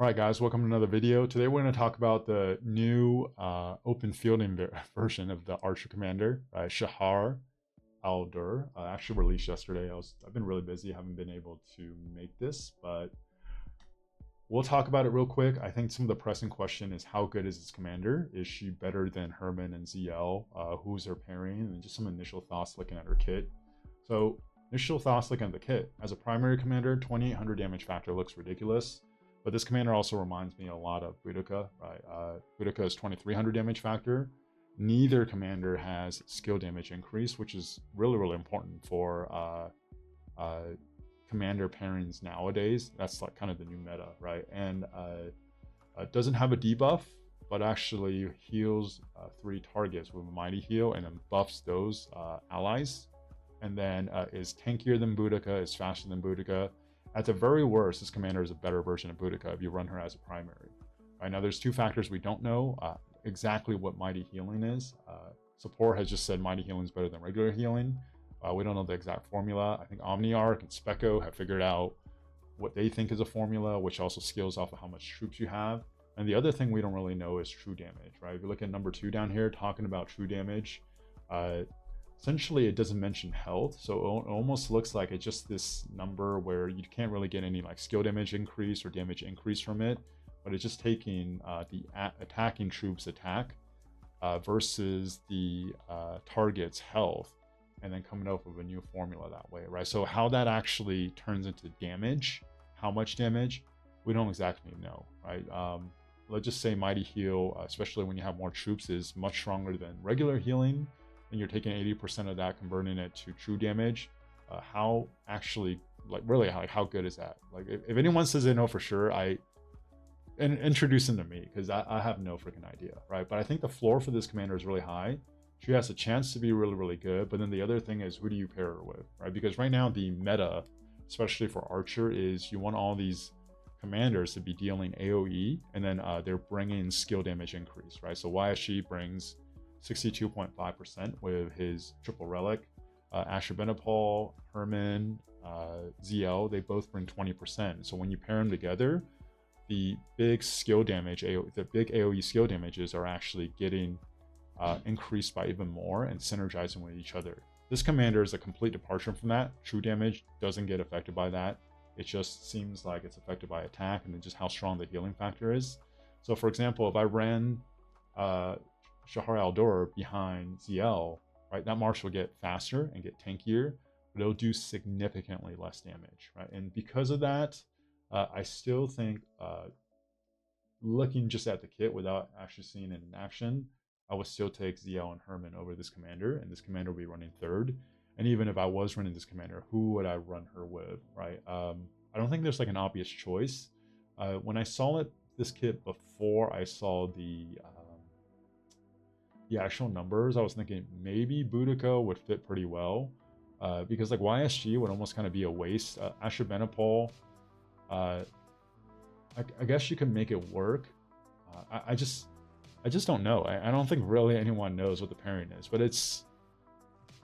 Alright guys, welcome to another video. Today we're going to talk about the new open fielding version of the Archer Commander, Shahar al-Durr. Actually released yesterday. I've been really busy, haven't been able to make this, but we'll talk about it real quick. I think some of the pressing question is how good is this commander? Is she better than Herman and ZL? Who's her pairing? And just some initial thoughts looking at her kit. So initial thoughts looking at the kit. As a primary commander, 2800 damage factor looks ridiculous. But this commander also reminds me a lot of Boudica, right? Boudica is 2300 damage factor. Neither commander has skill damage increase, which is really, really important for commander pairings nowadays. That's like kind of the new meta, right? And doesn't have a debuff, but actually heals 3 targets with a mighty heal and then buffs those allies. And then is tankier than Boudica, is faster than Boudica. At the very worst, this commander is a better version of Boudica if you run her as a primary. Right now, there's 2 factors we don't know exactly what mighty healing is. Support has just said mighty healing is better than regular healing. We don't know the exact formula. I think Omniarch and Specco have figured out what they think is a formula, which also scales off of how much troops you have. And the other thing we don't really know is true damage, right? If you look at number 2 down here, talking about true damage, essentially it doesn't mention health, so it almost looks like it's just this number where you can't really get any like skill damage increase or damage increase from it, but it's just taking the attacking troops attack versus the target's health and then coming up with a new formula that way, right? So how that actually turns into damage, how much damage, we don't exactly know, right? Let's just say mighty heal, especially when you have more troops, is much stronger than regular healing, and you're taking 80% of that, converting it to true damage. How actually, like really, how good is that? Like if anyone says they know for sure, introduce them to me, because I have no freaking idea, right? But I think the floor for this commander is really high. She has a chance to be really, really good. But then the other thing is, who do you pair her with, right? Because right now the meta, especially for Archer, is you want all these commanders to be dealing AoE, and then they're bringing skill damage increase, right? So YSG brings 62.5% with his triple relic. Asher Benapol, Herman, ZL, they both bring 20%. So when you pair them together, the big skill damage, the big AoE skill damages are actually getting increased by even more and synergizing with each other. This commander is a complete departure from that. True damage doesn't get affected by that. It just seems like it's affected by attack and then just how strong the healing factor is. So for example, if I ran Shahar al-Durr behind ZL, right, that march will get faster and get tankier, but it'll do significantly less damage, right? And because of that, I still think looking just at the kit without actually seeing it in action, I would still take ZL and Herman over this commander, and this commander will be running 3rd. And even if I was running this commander, who would I run her with, right? I don't think there's like an obvious choice. When I saw this kit before I saw the actual numbers, I was thinking maybe Boudica would fit pretty well, because like YSG would almost kind of be a waste. Asher Benapol, I guess you could make it work. I just don't know. I don't think really anyone knows what the pairing is, but it's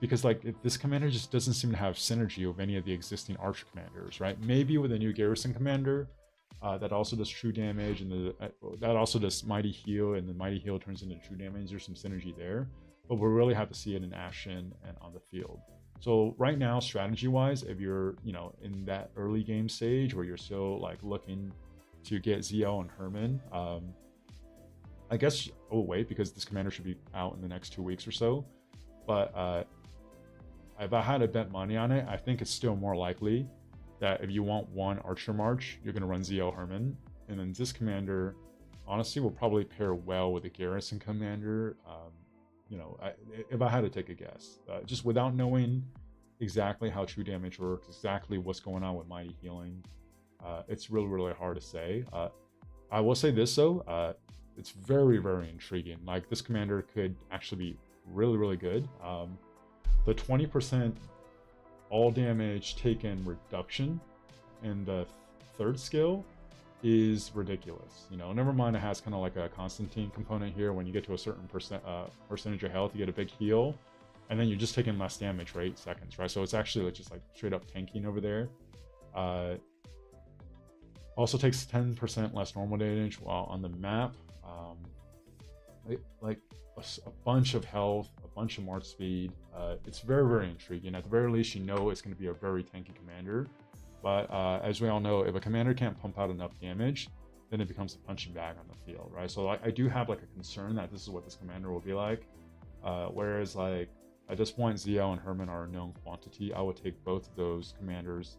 because like this commander just doesn't seem to have synergy with any of the existing Archer commanders, right? Maybe with a new Garrison commander that also does true damage, and that also does mighty heal, and the mighty heal turns into true damage. There's some synergy there, but we'll really have to see it in action and on the field. So right now, strategy wise, if you're in that early game stage where you're still like looking to get ZL and Herman, I guess wait, because this commander should be out in the next 2 weeks or so. But if I had to bet money on it, I think it's still more likely that if you want one Archer March, you're going to run ZL Herman. And then this commander, honestly, will probably pair well with a Garrison commander. If I had to take a guess, just without knowing exactly how true damage works, exactly what's going on with mighty healing, it's really, really hard to say. I will say this though, it's very, very intriguing. Like this commander could actually be really, really good. The 20% all damage taken reduction in the 3rd skill is ridiculous. Never mind it has kind of like a Constantine component here. When you get to a certain percentage of health, you get a big heal, and then you're just taking less damage for 8 seconds, right? So it's actually just like straight up tanking over there. Also takes 10% less normal damage while on the map. Like a bunch of health, a bunch of march speed. It's very, very intriguing. At the very least, you know it's going to be a very tanky commander. But as we all know, if a commander can't pump out enough damage, then it becomes a punching bag on the field, right? So I do have like a concern that this is what this commander will be like. Whereas like at this point, ZL and Herman are a known quantity. I would take both of those commanders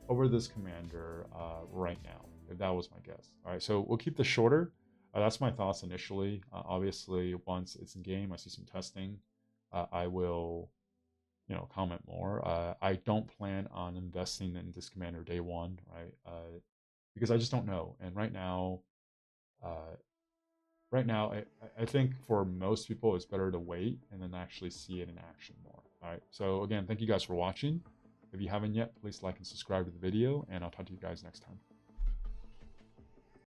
over this commander right now, if that was my guess. All right, so we'll keep this shorter. That's my thoughts initially. Obviously, once it's in game, I see some testing. I will, comment more. I don't plan on investing in this commander day one, right? Because I just don't know. And uh, I think for most people, it's better to wait and then actually see it in action more. All right. So again, thank you guys for watching. If you haven't yet, please like and subscribe to the video, and I'll talk to you guys next time.